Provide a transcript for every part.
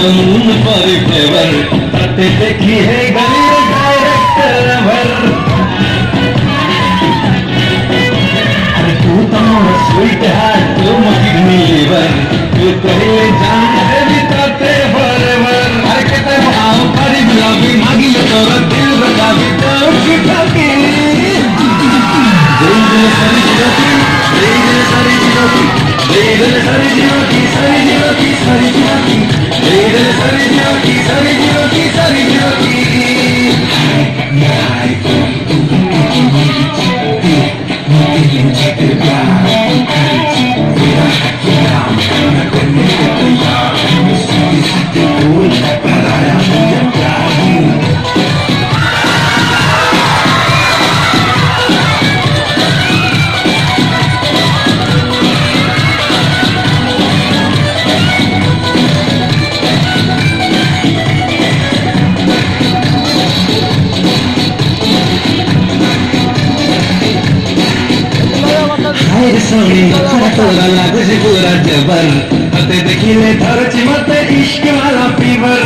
नून पर फ्लेवर ताते देखी है गली डायरेक्टर भर अरे तू तो मोर स्वीट हार्ट तू मकिनी लीवर तू कहले जान देवी ताते फॉरएवर अरे कहते आओ पारी गुलाबी मागी लो तोरा दिल बजावी तो ठकी दिल सारी जीवती दिल सारी जीवती दिल सारी जीवती सारी जीवती सारी जीवती दिल सारी जीवती सारी जीवती सारी जीवती सोनी तोरा लाग से पूरा जबर पते देखिले धरची मते इश्क वाला फीवर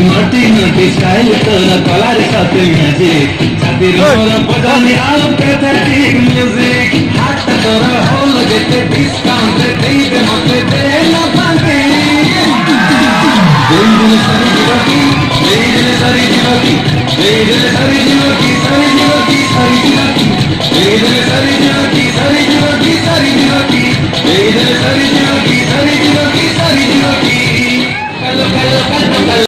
नोटी नोटी स्टाइल तोरा कलर साथे म्यूजिक साथी तोरा बजाने आओ पैथेटिक म्यूजिक हाथ तोरा हो लगे ते डिस्काउंट दे दे मते दे ना पांगे दिल सारी जीवती दिल सारी जीवती दिल सारी जीवती सारी जीवती सारी जीवती दिल सारी जीवती सारी जीवती सारी जीवती दिल सारी जीवती सारी जीवती